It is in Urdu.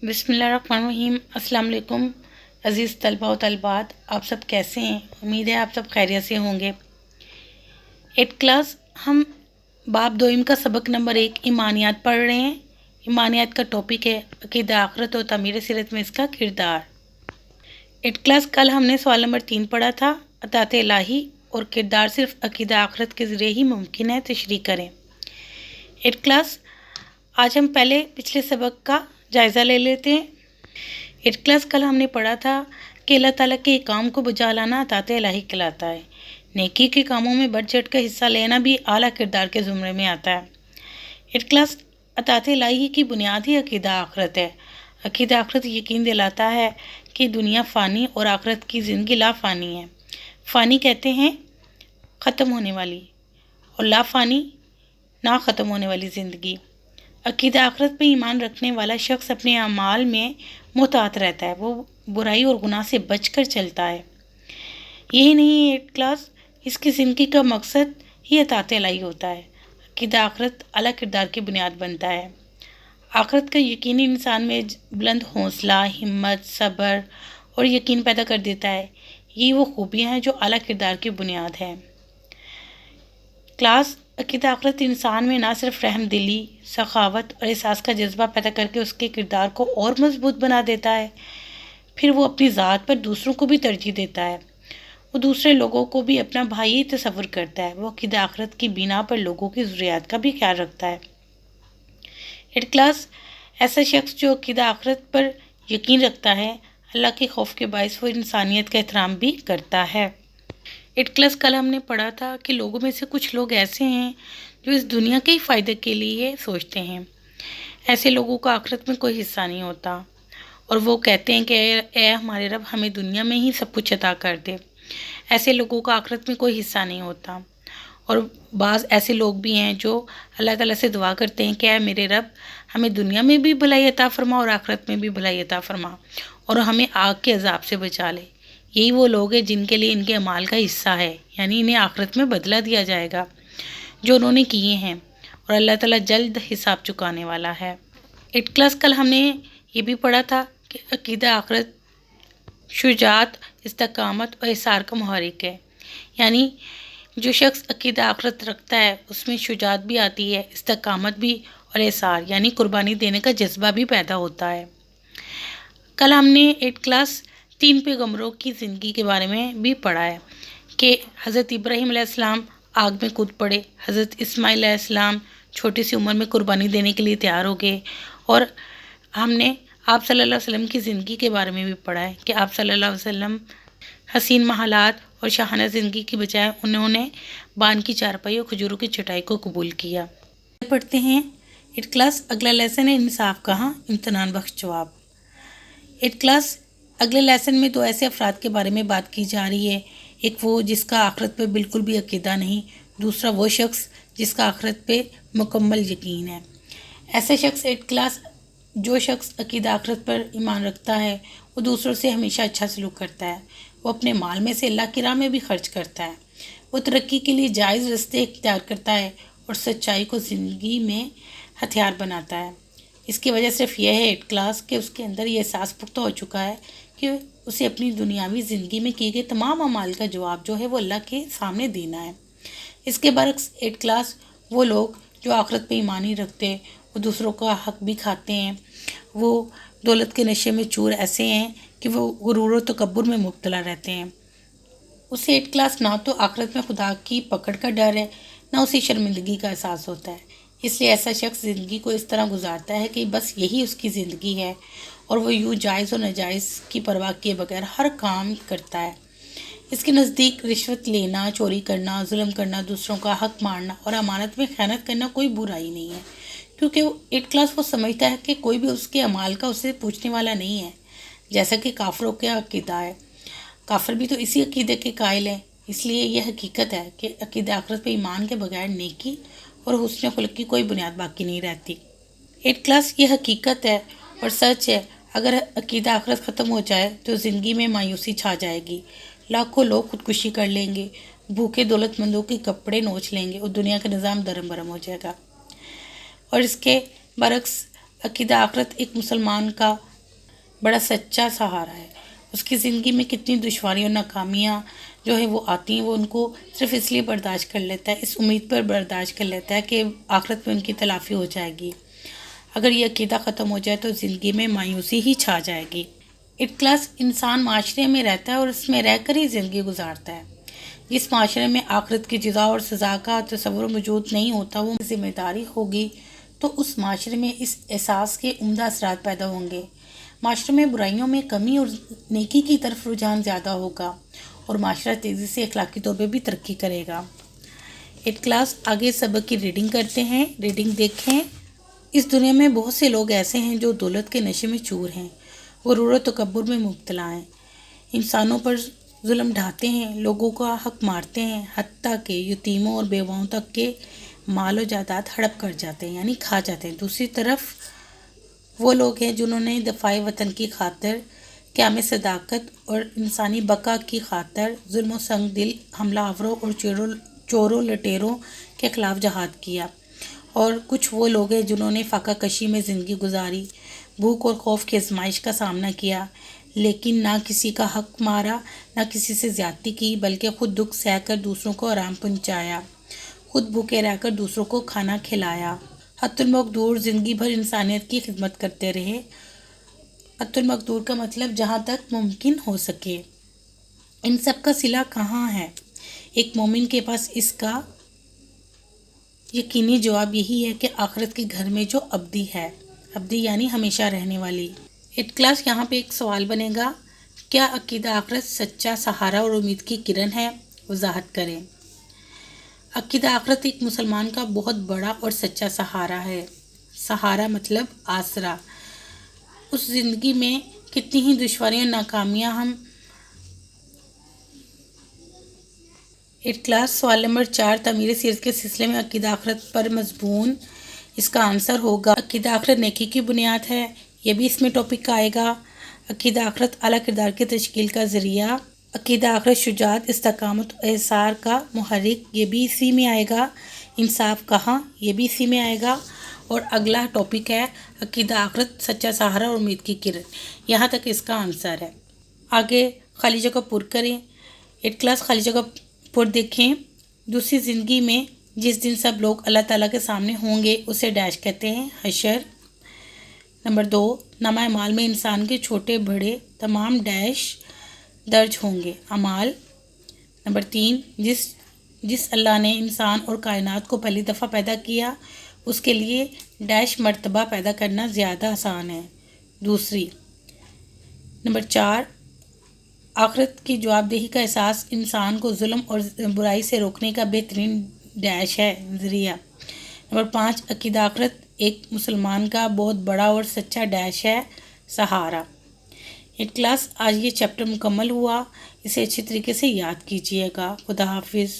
بسم اللہ الرحمن الرحیم۔ السلام علیکم عزیز طلبہ و طالبات، آپ سب کیسے ہیں؟ امید ہے آپ سب خیریت سے ہوں گے۔ 8 کلاس ہم باب دوئم کا سبق نمبر 1 ایمانیات پڑھ رہے ہیں۔ ایمانیات کا ٹاپک ہے عقیدہ آخرت و تعمیر سیرت میں اس کا کردار۔ 8 کلاس کل ہم نے سوال نمبر 3 پڑھا تھا، اطاعت الہی اور کردار صرف عقیدہ آخرت کے ذریعے ہی ممکن ہے، تشریح کریں۔ 8 کلاس آج ہم پہلے پچھلے سبق کا جائزہ لے لیتے ہیں۔ 8 کلاس کل ہم نے پڑھا تھا کہ اللہ تعالیٰ کے کام کو بجا لانا اطاعت الہی کہلاتا ہے۔ نیکی کے کاموں میں بڑھ چڑھ کر حصہ لینا بھی اعلیٰ کردار کے زمرے میں آتا ہے۔ 8 کلاس اطاعت الہی کی بنیاد ہی عقیدہ آخرت ہے۔ عقیدہ آخرت یقین دلاتا ہے کہ دنیا فانی اور آخرت کی زندگی لا فانی ہے۔ فانی کہتے ہیں ختم ہونے والی اور لا فانی نہ ختم ہونے والی زندگی۔ عقیدہ آخرت پہ ایمان رکھنے والا شخص اپنے اعمال میں محتاط رہتا ہے، وہ برائی اور گناہ سے بچ کر چلتا ہے۔ یہی نہیں 8 کلاس اس کی زندگی کا مقصد ہی اطاعت الہی ہوتا ہے۔ عقیدہ آخرت اعلیٰ کردار کی بنیاد بنتا ہے۔ آخرت کا یقینی انسان میں بلند حوصلہ، ہمت، صبر اور یقین پیدا کر دیتا ہے۔ یہ وہ خوبیاں ہیں جو اعلیٰ کردار کی بنیاد ہیں۔ کلاس عقیدہ آخرت انسان میں نہ صرف رحم دلی، سخاوت اور احساس کا جذبہ پیدا کر کے اس کے کردار کو اور مضبوط بنا دیتا ہے، پھر وہ اپنی ذات پر دوسروں کو بھی ترجیح دیتا ہے۔ وہ دوسرے لوگوں کو بھی اپنا بھائی ہی تصور کرتا ہے۔ وہ عقیدہ آخرت کی بنا پر لوگوں کی ضروریات کا بھی خیال رکھتا ہے۔ 8 کلاس ایسا شخص جو عقیدہ آخرت پر یقین رکھتا ہے، اللہ کے خوف کے باعث وہ انسانیت کا احترام بھی کرتا ہے۔ 8 کلاس کل ہم نے پڑھا تھا کہ لوگوں میں سے کچھ لوگ ایسے ہیں جو اس دنیا کے ہی فائدے کے لیے سوچتے ہیں۔ ایسے لوگوں کا آخرت میں کوئی حصہ نہیں ہوتا اور وہ کہتے ہیں کہ اے ہمارے رب ہمیں دنیا میں ہی سب کچھ عطا کر دے۔ ایسے لوگوں کا آخرت میں کوئی حصہ نہیں ہوتا۔ اور بعض ایسے لوگ بھی ہیں جو اللہ تعالیٰ سے دعا کرتے ہیں کہ اے میرے رب ہمیں دنیا میں بھی بھلائی عطا فرما اور آخرت میں بھی بھلائی عطا فرما اور ہمیں آگ کے عذاب سے بچا لے۔ یہی وہ لوگ ہیں جن کے لیے ان کے اعمال کا حصہ ہے، یعنی انہیں آخرت میں بدلہ دیا جائے گا جو انہوں نے کیے ہیں، اور اللہ تعالیٰ جلد حساب چکانے والا ہے۔ 8 کلاس کل ہم نے یہ بھی پڑھا تھا کہ عقیدہ آخرت شجاعت، استقامت اور احسار کا محرک ہے، یعنی جو شخص عقیدہ آخرت رکھتا ہے اس میں شجاعت بھی آتی ہے، استقامت بھی، اور احسار یعنی قربانی دینے کا جذبہ بھی پیدا ہوتا ہے۔ کل ہم نے 8 کلاس 3 پیغمبروں کی زندگی کے بارے میں بھی پڑھا ہے کہ حضرت ابراہیم علیہ السلام آگ میں کود پڑے، حضرت اسماعیل علیہ السلام چھوٹی سی عمر میں قربانی دینے کے لیے تیار ہو گئے، اور ہم نے آپ صلی اللہ علیہ وسلم کی زندگی کے بارے میں بھی پڑھا ہے کہ آپ صلی اللہ علیہ وسلم حسین محلات اور شاہانہ زندگی کی بجائے انہوں نے بان کی چارپائی اور کھجوروں کی چٹائی کو قبول کیا۔ پڑھتے ہیں 8 کلاس اگلا لیسن ہے انصاف کہاں، امتنان بخش جواب۔ 8 کلاس اگلے لیسن میں 2 ایسے افراد کے بارے میں بات کی جا رہی ہے، ایک وہ جس کا آخرت پہ بالکل بھی عقیدہ نہیں، دوسرا وہ شخص جس کا آخرت پہ مکمل یقین ہے۔ ایسا شخص 8 کلاس جو شخص عقیدہ آخرت پر ایمان رکھتا ہے وہ دوسروں سے ہمیشہ اچھا سلوک کرتا ہے، وہ اپنے مال میں سے اللہ کی راہ میں بھی خرچ کرتا ہے، وہ ترقی کے لیے جائز راستے اختیار کرتا ہے اور سچائی کو زندگی میں ہتھیار بناتا ہے۔ اس کی وجہ صرف یہ ہے 8 کلاس کہ اس کے اندر یہ احساس پختہ ہو چکا ہے کہ اسے اپنی دنیاوی زندگی میں کیے گئے تمام اعمال کا جواب جو ہے وہ اللہ کے سامنے دینا ہے۔ اس کے برعکس 8 کلاس وہ لوگ جو آخرت پہ ایمان ہی رکھتے، وہ دوسروں کا حق بھی کھاتے ہیں، وہ دولت کے نشے میں چور ایسے ہیں کہ وہ غرور و تکبر میں مبتلا رہتے ہیں۔ اسے 8 کلاس نہ تو آخرت میں خدا کی پکڑ کا ڈر ہے، نہ اسے شرمندگی کا احساس ہوتا ہے۔ اس لیے ایسا شخص زندگی کو اس طرح گزارتا ہے کہ بس یہی اس کی زندگی ہے، اور وہ یوں جائز و ناجائز کی پرواہ کیے بغیر ہر کام کرتا ہے۔ اس کے نزدیک رشوت لینا، چوری کرنا، ظلم کرنا، دوسروں کا حق مارنا اور امانت میں خیانت کرنا کوئی برائی نہیں ہے، کیونکہ 8 کلاس وہ سمجھتا ہے کہ کوئی بھی اس کے اعمال کا اسے پوچھنے والا نہیں ہے، جیسا کہ کافروں کا عقیدہ ہے۔ کافر بھی تو اسی عقیدے کے قائل ہیں۔ اس لیے یہ حقیقت ہے کہ عقیدہ آخرت پہ ایمان کے بغیر نیکی اور حسن خلق کی کوئی بنیاد باقی نہیں رہتی۔ 8 کلاس یہ حقیقت ہے اور سچ ہے، اگر عقیدہ آخرت ختم ہو جائے تو زندگی میں مایوسی چھا جائے گی، لاکھوں لوگ خودکشی کر لیں گے، بھوکے دولت مندوں کے کپڑے نوچ لیں گے اور دنیا کا نظام درم برم ہو جائے گا۔ اور اس کے برعکس عقیدہ آخرت ایک مسلمان کا بڑا سچا سہارا ہے۔ اس کی زندگی میں کتنی دشواریاں اور ناکامیاں جو ہے وہ آتی ہیں، وہ ان کو صرف اس لیے برداشت کر لیتا ہے، اس امید پر برداشت کر لیتا ہے کہ آخرت میں ان کی تلافی ہو جائے گی۔ اگر یہ عقیدہ ختم ہو جائے تو زندگی میں مایوسی ہی چھا جائے گی۔ ایٹ کلاس انسان معاشرے میں رہتا ہے اور اس میں رہ کر ہی زندگی گزارتا ہے۔ جس معاشرے میں آخرت کی جزا اور سزا کا تصور موجود نہیں ہوتا، وہ ذمہ داری ہوگی تو اس معاشرے میں اس احساس کے عمدہ اثرات پیدا ہوں گے۔ معاشرے میں برائیوں میں کمی اور نیکی کی طرف رجحان زیادہ ہوگا اور معاشرہ تیزی سے اخلاقی طور پہ بھی ترقی کرے گا۔ ایٹ کلاس آگے سبق کی ریڈنگ کرتے ہیں۔ ریڈنگ دیکھیں۔ اس دنیا میں بہت سے لوگ ایسے ہیں جو دولت کے نشے میں چور ہیں، غرور و تکبر میں مبتلا ہیں، انسانوں پر ظلم ڈھاتے ہیں، لوگوں کا حق مارتے ہیں، حتیٰ کہ یتیموں اور بیواؤں تک کے مال و جائیداد ہڑپ کر جاتے ہیں، یعنی کھا جاتے ہیں۔ دوسری طرف وہ لوگ ہیں جنہوں نے دفاع وطن کی خاطر، قیام صداقت اور انسانی بقا کی خاطر ظلم و سنگ دل حملہ آوروں اور چوروں لٹیروں کے خلاف جہاد کیا، اور کچھ وہ لوگ ہیں جنہوں نے فاقہ کشی میں زندگی گزاری، بھوک اور خوف کی آزمائش کا سامنا کیا، لیکن نہ کسی کا حق مارا، نہ کسی سے زیادتی کی، بلکہ خود دکھ سہ کر دوسروں کو آرام پہنچایا، خود بھوکے رہ کر دوسروں کو کھانا کھلایا، حتی المقدور زندگی بھر انسانیت کی خدمت کرتے رہے۔ حتی المقدور کا مطلب جہاں تک ممکن ہو سکے۔ ان سب کا صلہ کہاں ہے؟ ایک مومن کے پاس اس کا یقینی جواب یہی ہے کہ آخرت کے گھر میں جو ابدی ہے، ابدی یعنی ہمیشہ رہنے والی۔ ایٹ کلاس یہاں پہ ایک سوال بنے گا، کیا عقیدہ آخرت سچا سہارا اور امید کی کرن ہے؟ وضاحت کریں۔ عقیدہ آخرت ایک مسلمان کا بہت بڑا اور سچا سہارا ہے۔ سہارا مطلب آسرا۔ اس زندگی میں کتنی ہی دشواریاں اور ناکامیاں ہم ایٹ کلاس سوال نمبر 4 تعمیر سیرت کے سلسلے میں عقیدہ آخرت پر مضمون، اس کا آنسر ہوگا عقیدہ آخرت نیکی کی بنیاد ہے، یہ بھی اس میں ٹاپک کا آئے گا۔ عقیدہ آخرت اعلیٰ کردار کی تشکیل کا ذریعہ، عقیدہ آخرت شجاعت، استقامت و احسار کا محرک، یہ بھی اسی میں آئے گا۔ انصاف کہاں، یہ بھی اسی میں آئے گا۔ اور اگلا ٹاپک ہے عقیدہ آخرت سچا سہارا اور امید کی کرن، یہاں تک اس کا آنسر ہے۔ آگے خالی جگہ پر کریں۔ ایٹ کلاس خالی جگہ پر دیکھیں۔ دوسری زندگی میں جس دن سب لوگ اللہ تعالیٰ کے سامنے ہوں گے اسے ڈیش کہتے ہیں حشر۔ نمبر 2 نامہ اعمال میں انسان کے چھوٹے بڑے تمام ڈیش درج ہوں گے، اعمال۔ نمبر 3 جس اللہ نے انسان اور کائنات کو پہلی دفعہ پیدا کیا اس کے لیے ڈیش مرتبہ پیدا کرنا زیادہ آسان ہے، دوسری۔ نمبر 4 آخرت کی جواب دہی کا احساس انسان کو ظلم اور برائی سے روکنے کا بہترین ڈیش ہے، ذریعہ۔ نمبر 5 عقیدہ آخرت ایک مسلمان کا بہت بڑا اور سچا ڈیش ہے، سہارا۔ ایٹ کلاس آج یہ چیپٹر مکمل ہوا، اسے اچھی طریقے سے یاد کیجیے گا۔ خدا حافظ۔